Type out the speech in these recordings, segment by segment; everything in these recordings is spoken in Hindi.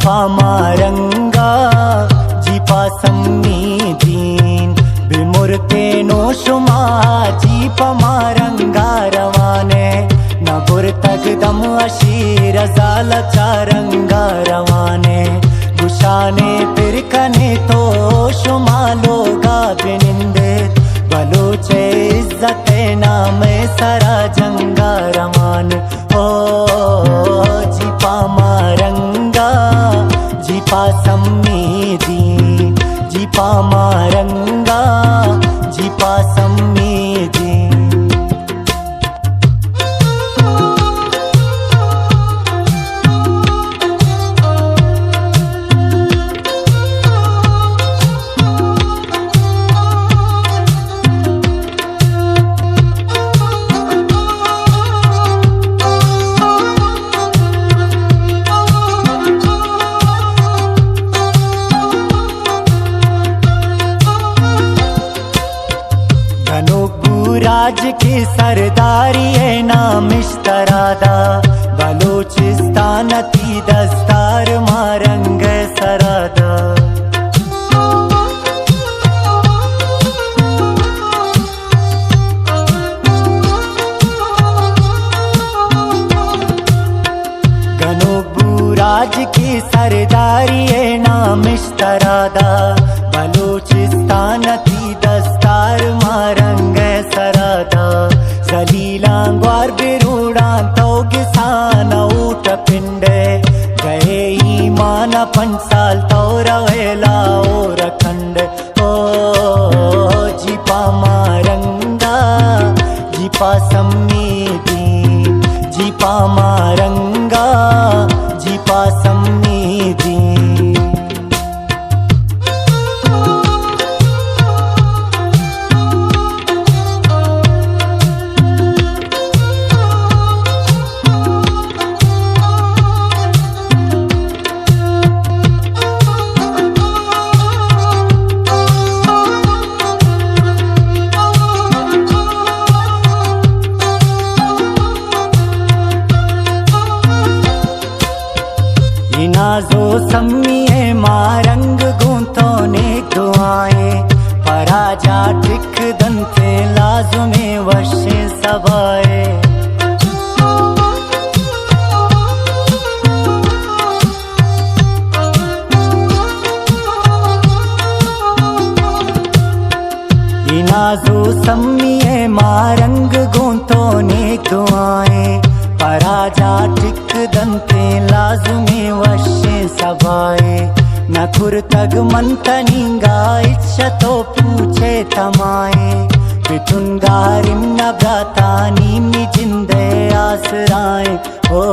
जीपा मारंगा जीपा सम्मीदीन बिमुरते नो शुमा जीपा मारंगा रवाने न बुरतक दम अशीर जाल चारंगा रवाने गुशाने फिर कने तो शुमा लोगा बिनिंदे बलूचे इज्जते नाम सरा जंगा रवान ओ जीपा मारंगा जीपा सम्मीदीन जीपा मारंगा जीपा सम्मीदीन राज की सरदारी है नाम इश्तरादा बलूचिस्तान की दस्तार मारंग सरादा गनोबू राज की सरदारी है नाम इश्तरादा बलूचिस्तान की दस्तार मारंग सरादा जलीलांग्वार बिरूड़ा तो किसान ऊट पिंडे गए ईमान 5 साल तो रवेला और खंड ओ जीपा मारंगा जीपा सम्मीदीन जीपा मारंगा जीपा सम्मीदीन नाजो सम्मीए मारंग गूंथो ने दुआएं पराजा टिक दंते लाजुमे वर्षे सवाए नाजो सम्मीए मारंग गूंथो ने दुआएं पराजा टिक दंते लाजुमे वर्षे सवाए न खुर तग मंतनिंगा इच्छा तो पूछे तमाए पितुनगारिम न भ्रातानी मी जिंदे आसराए ओ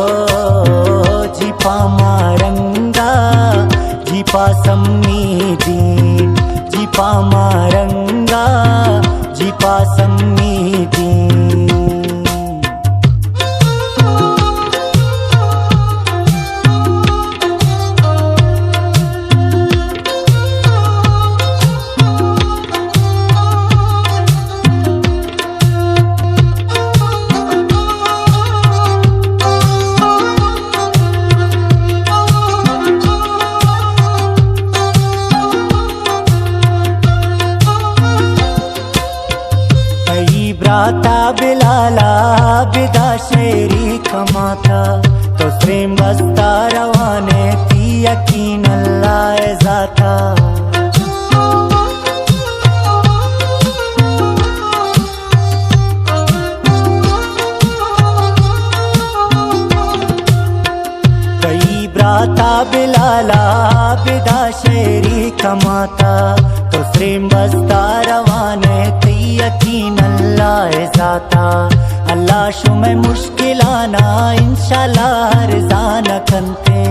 जीपा मारंगा जीपा सम्मीदीन जीपा मारंगा जीपा सम्मीदीन ब्राता बिलाला बिदा शेरी कमाता तो प्रेम बस्ता रवाने थी यकीन अल्लाह जाता कई ब्राता बिलाला बिदा शेरी कमाता तो प्रेम बस्ता रवाने थी यकीन अल्लाह जाता अल्लाह शुमे मुश्किलाना इंशाल्लाह रज़ान कंते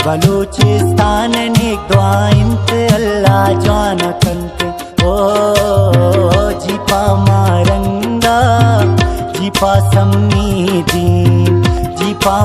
बलूचिस्तान नेक दुआ इंत अल्लाह जान कंते ओ जीपा मारंगा जीपा सम्मीदीन जीपा